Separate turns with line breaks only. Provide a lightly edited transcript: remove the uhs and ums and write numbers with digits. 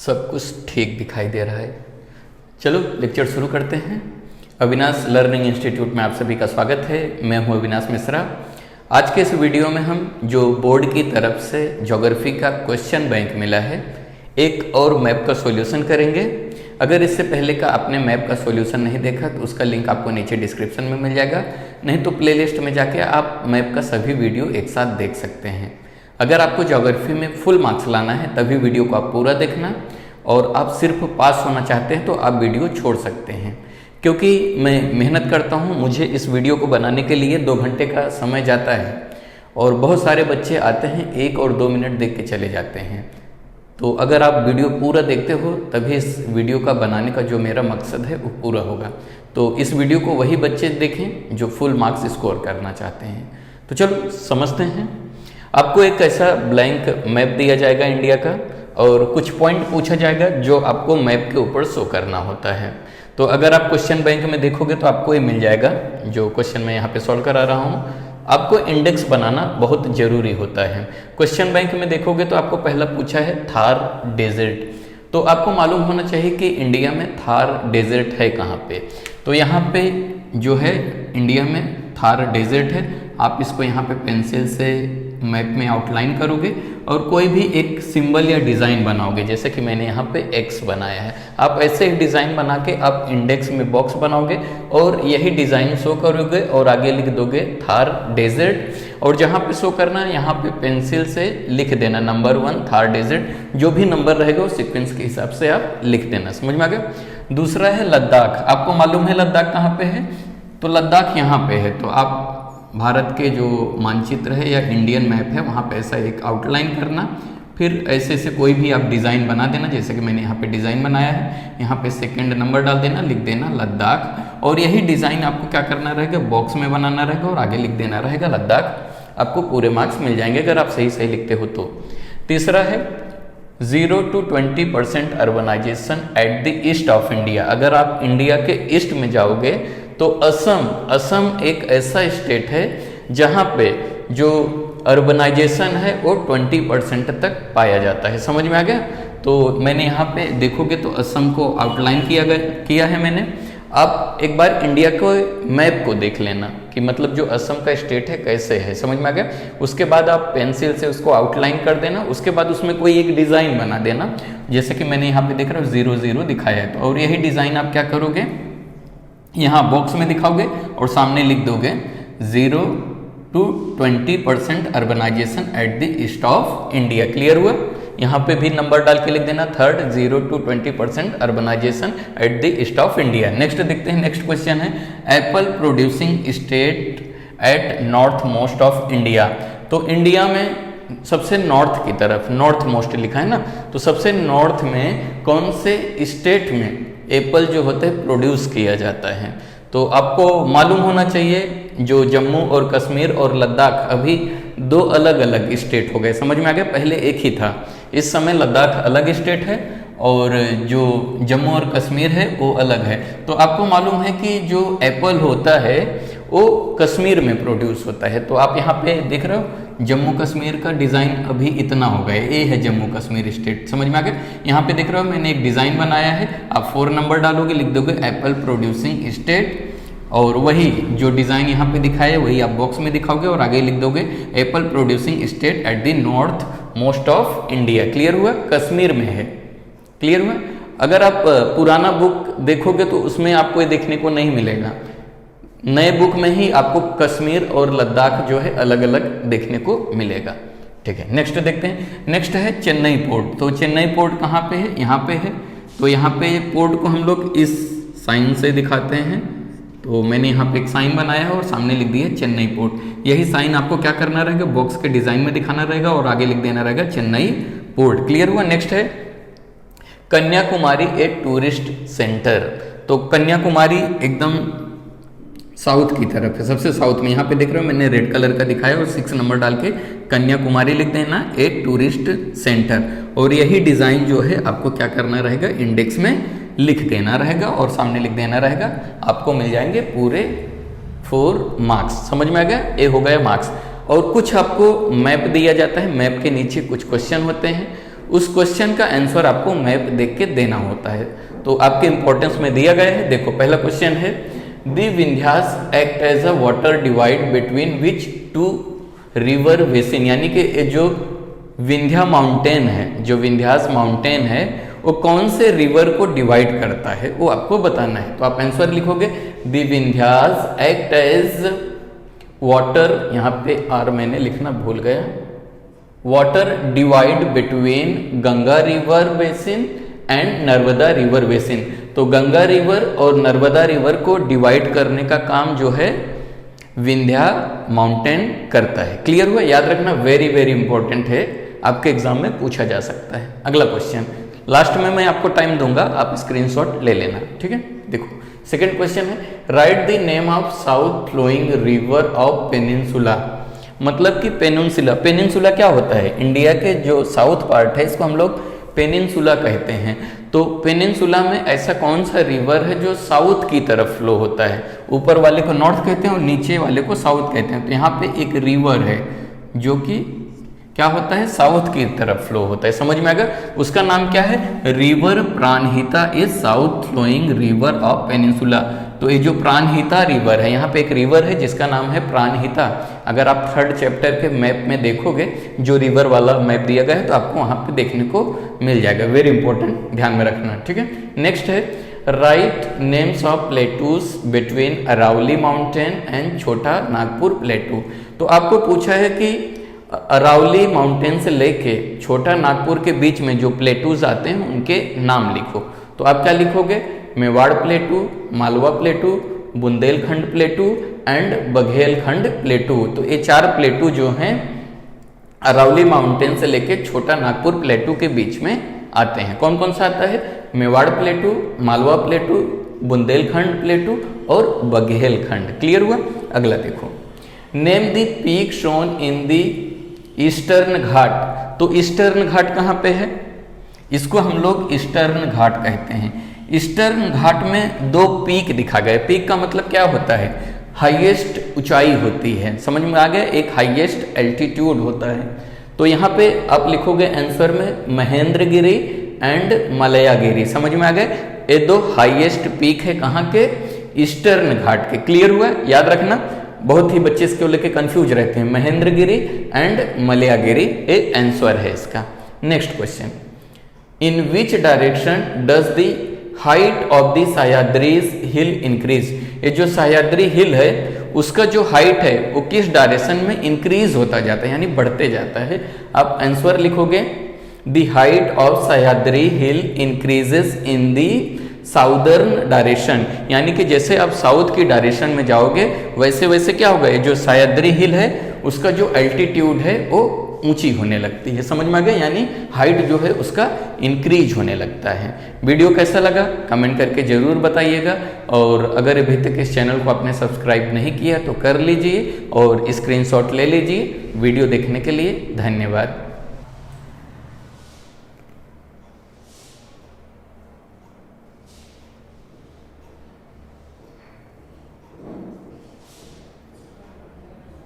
सब कुछ ठीक दिखाई दे रहा है। चलो लेक्चर शुरू करते हैं। अविनाश लर्निंग इंस्टीट्यूट में आप सभी का स्वागत है। मैं हूं अविनाश मिश्रा। आज के इस वीडियो में हम जो बोर्ड की तरफ से ज्योग्राफी का क्वेश्चन बैंक मिला है, एक और मैप का सॉल्यूशन करेंगे। अगर इससे पहले का आपने मैप का सॉल्यूशन नहीं देखा तो उसका लिंक आपको नीचे डिस्क्रिप्शन में मिल जाएगा, नहीं तो प्लेलिस्ट में जाके आप मैप का सभी वीडियो एक साथ देख सकते हैं। अगर आपको ज्योग्राफी में फुल मार्क्स लाना है तभी वीडियो को आप पूरा देखना, और आप सिर्फ पास होना चाहते हैं तो आप वीडियो छोड़ सकते हैं। क्योंकि मैं मेहनत करता हूं, मुझे इस वीडियो को बनाने के लिए 2 घंटे का समय जाता है और बहुत सारे बच्चे आते हैं 1 और 2 मिनट देख के चले जाते हैं। तो अगर आप वीडियो पूरा देखते हो तभी इस वीडियो का बनाने का जो मेरा मकसद है वो पूरा होगा। तो इस वीडियो को वही बच्चे देखें जो फुल मार्क्स स्कोर करना चाहते हैं। तो चलो समझते हैं। आपको एक ऐसा ब्लैंक मैप दिया जाएगा इंडिया का, और कुछ पॉइंट पूछा जाएगा जो आपको मैप के ऊपर शो करना होता है। तो अगर आप क्वेश्चन बैंक में देखोगे तो आपको ये मिल जाएगा जो क्वेश्चन मैं यहाँ पे सॉल्व करा रहा हूँ। आपको इंडेक्स बनाना बहुत जरूरी होता है। क्वेश्चन बैंक में देखोगे तो आपको पहला पूछा है थार डेजर्ट, तो आपको मालूम होना चाहिए कि इंडिया में थार डेजर्ट है कहाँ पे। तो यहाँ पे जो है इंडिया में थार डेजर्ट है। आप इसको यहाँ पे पेंसिल से मैप में आउटलाइन करोगे और कोई भी एक सिंबल या डिज़ाइन बनाओगे, जैसे कि मैंने यहाँ पे एक्स बनाया है। आप ऐसे ही डिज़ाइन बना के आप इंडेक्स में बॉक्स बनाओगे और यही डिज़ाइन शो करोगे और आगे लिख दोगे थार डेजर्ट। और जहाँ पे शो करना है यहाँ पे पेंसिल से लिख देना नंबर 1 थार डेजर्ट। जो भी नंबर रहेगा वो सीक्वेंस के हिसाब से आप लिख देना। समझ में आ गया। दूसरा है लद्दाख। आपको मालूम है लद्दाख कहाँ पे है, तो लद्दाख यहाँ पे है। तो आप भारत के जो मानचित्र है या इंडियन मैप है वहाँ पे ऐसा एक आउटलाइन करना, फिर ऐसे ऐसे कोई भी आप डिज़ाइन बना देना, जैसे कि मैंने यहाँ पे डिज़ाइन बनाया है। यहाँ पे सेकंड नंबर डाल देना, लिख देना लद्दाख। और यही डिज़ाइन आपको क्या करना रहेगा, बॉक्स में बनाना रहेगा और आगे लिख देना रहेगा लद्दाख। आपको पूरे मार्क्स मिल जाएंगे अगर आप सही सही लिखते हो तो। तीसरा है 0 to 20% urbanisation at the east of India. अगर आप इंडिया के ईस्ट में जाओगे तो असम एक ऐसा स्टेट है जहाँ पे जो अर्बनाइजेशन है वो 20% तक पाया जाता है। समझ में आ गया। तो मैंने यहाँ पे देखोगे तो असम को आउटलाइन किया है मैंने। आप एक बार इंडिया को मैप को देख लेना कि मतलब जो असम का स्टेट है कैसे है। समझ में आ गया। उसके बाद आप पेंसिल से उसको आउटलाइन कर देना। उसके बाद उसमें कोई एक डिज़ाइन बना देना, जैसे कि मैंने यहाँ पे देख रहा हूँ 0 दिखाया है। तो और यही डिज़ाइन आप क्या करोगे, यहाँ बॉक्स में दिखाओगे और सामने लिख दोगे 0 to 20% urbanisation at the east of India. Clear हुआ। यहाँ पे भी नंबर डाल के लिख देना 0 to 20% urbanisation at the east of India. Next देखते हैं। नेक्स्ट क्वेश्चन है apple producing state at north most of India. तो इंडिया में सबसे नॉर्थ की तरफ, नॉर्थ मोस्ट लिखा है ना, तो सबसे नॉर्थ में कौन से स्टेट में एप्पल जो होते हैं प्रोड्यूस किया जाता है। तो आपको मालूम होना चाहिए जो जम्मू और कश्मीर और लद्दाख अभी 2 अलग अलग स्टेट हो गए। समझ में आ गया। पहले एक ही था, इस समय लद्दाख अलग स्टेट है और जो जम्मू और कश्मीर है वो अलग है। तो आपको मालूम है कि जो एप्पल होता है वो कश्मीर में प्रोड्यूस होता है। तो आप यहाँ पे देख रहे हो जम्मू कश्मीर का डिज़ाइन अभी इतना हो गया, ये है जम्मू कश्मीर स्टेट। समझ में आ गया। यहाँ पे देख रहे हो मैंने एक डिज़ाइन बनाया है। आप 4 नंबर डालोगे, लिख दोगे एप्पल प्रोड्यूसिंग स्टेट, और वही जो डिज़ाइन यहाँ पे दिखाया है वही आप बॉक्स में दिखाओगे और आगे लिख दोगे Apple producing state at the north most of India. Clear हुआ। कश्मीर में है। क्लियर हुआ। अगर आप पुराना बुक देखोगे तो उसमें आपको ये देखने को नहीं मिलेगा। नए बुक में ही आपको कश्मीर और लद्दाख जो है अलग अलग देखने को मिलेगा। ठीक है। नेक्स्ट देखते हैं। नेक्स्ट है चेन्नई पोर्ट। तो चेन्नई पोर्ट कहाँ पे है, यहाँ पे है। तो यहाँ पे पोर्ट को हम लोग इस साइन से दिखाते हैं। तो मैंने यहाँ पे एक साइन बनाया है और सामने लिख दिया चेन्नई पोर्ट। यही साइन आपको क्या करना रहेगा, बॉक्स के डिजाइन में दिखाना रहेगा और आगे लिख देना रहेगा चेन्नई पोर्ट। क्लियर हुआ। नेक्स्ट है कन्याकुमारी ए टूरिस्ट सेंटर। तो कन्याकुमारी एकदम साउथ की तरफ है, सबसे साउथ में। यहाँ पे देख रहे हो मैंने रेड कलर का दिखाया और 6 नंबर डाल के कन्याकुमारी लिख देना ए टूरिस्ट सेंटर। और यही डिज़ाइन जो है आपको क्या करना रहेगा, इंडेक्स में लिख देना रहेगा और सामने लिख देना रहेगा। आपको मिल जाएंगे पूरे 4 मार्क्स। समझ में आ गया। ये हो गया मार्क्स। और कुछ आपको मैप दिया जाता है, मैप के नीचे कुछ क्वेश्चन होते हैं उस क्वेश्चन का आंसर आपको मैप देख के देना होता है। तो आपके इंपॉर्टेंस में दिया गया है। देखो पहला क्वेश्चन है, the Vindhyas act as a water divide between which two river basin, यानी कि जो विंध्या माउंटेन है, जो विंध्यास माउंटेन है, वो कौन से रिवर को डिवाइड करता है वो आपको बताना है। तो आप आंसर लिखोगे, दी विंध्यास एक्ट एज वाटर, यहाँ पे आर मैंने लिखना भूल गया, water divide between Ganga river basin and Narmada river basin. तो गंगा रिवर और नर्मदा रिवर को डिवाइड करने का काम जो है विंध्या माउंटेन करता है। क्लियर हुआ? याद रखना, वेरी वेरी इंपॉर्टेंट है, आपके एग्जाम में पूछा जा सकता है। अगला क्वेश्चन लास्ट में मैं आपको टाइम दूंगा, आप स्क्रीनशॉट ले लेना, ठीक है। देखो सेकंड क्वेश्चन है, write the name of south flowing river of peninsula. मतलब कि पेनिनसुला, पेनिनसुला क्या होता है? इंडिया के जो साउथ पार्ट है इसको हम लोग पेनिनसुला कहते हैं। तो पेनिनसुला में ऐसा कौन सा रिवर है जो साउथ की तरफ फ्लो होता है? ऊपर वाले को नॉर्थ कहते हैं और नीचे वाले को साउथ कहते हैं। तो यहाँ पे एक रिवर है जो कि क्या होता है? साउथ की तरफ फ्लो होता है। समझ में आ गया? उसका नाम क्या है? River Pranhita is south flowing river of peninsula. तो ये जो प्राणहिता रिवर है, यहाँ पे एक रिवर है जिसका नाम है प्राणहिता। अगर आप थर्ड चैप्टर के मैप में देखोगे, जो रिवर वाला मैप दिया गया है, तो आपको वहाँ पे देखने को मिल जाएगा। वेरी इंपॉर्टेंट, ध्यान में रखना, ठीक है। नेक्स्ट है, write names of plateaus between Aravalli mountain and Chota Nagpur प्लेटू। तो आपको पूछा है कि अरावली माउंटेन से लेके छोटा नागपुर के बीच में जो प्लेटूज आते हैं उनके नाम लिखो। तो आप क्या लिखोगे? मेवाड़ प्लेटू, मालवा प्लेटू, बुंदेलखंड प्लेटू एंड बघेलखंड प्लेटू। तो ये 4 प्लेटू जो हैं अरावली माउंटेन से लेके छोटा नागपुर प्लेटू के बीच में आते हैं। कौन कौन सा आता है? मेवाड़ प्लेटू, मालवा प्लेटू, बुंदेलखंड प्लेटू और बघेलखंड। क्लियर हुआ? अगला देखो, name the peak shown in the eastern ghat. तो ईस्टर्न घाट कहाँ पे है? इसको हम लोग ईस्टर्न घाट कहते हैं। ईस्टर्न घाट में 2 पीक दिखा गया। पीक का मतलब क्या होता है? हाईएस्ट ऊंचाई होती है। समझ में आ गया? एक हाईएस्ट एल्टीट्यूड होता है। तो यहाँ पे आप लिखोगे आंसर में महेंद्रगिरी एंड मलयागिरी। समझ में आ गए? ये 2 हाईएस्ट पीक है कहाँ के? ईस्टर्न घाट के। क्लियर हुआ? याद रखना, बहुत ही बच्चे इसको लेके कंफ्यूज रहते हैं। महेंद्रगिरी एंड मलयागिरी एक आंसर है इसका। Next question, in which direction does the height of the Sahyadris hill increase. ये जो सह्याद्री हिल है उसका जो हाइट है वो किस डायरेक्शन में इंक्रीज होता जाता है, यानी बढ़ते जाता है। आप आंसर लिखोगे, the height of Sahyadri hill increases in the southern direction. यानी कि जैसे आप साउथ की डायरेक्शन में जाओगे वैसे वैसे क्या होगा, ये जो सह्याद्री हिल है उसका जो एल्टीट्यूड है वो ऊंची होने लगती है। समझ में आ गया? यानी हाइट जो है उसका इंक्रीज होने लगता है। वीडियो कैसा लगा कमेंट करके जरूर बताइएगा, और अगर अभी तक इस चैनल को आपने सब्सक्राइब नहीं किया तो कर लीजिए और स्क्रीनशॉट ले लीजिए। वीडियो देखने के लिए धन्यवाद।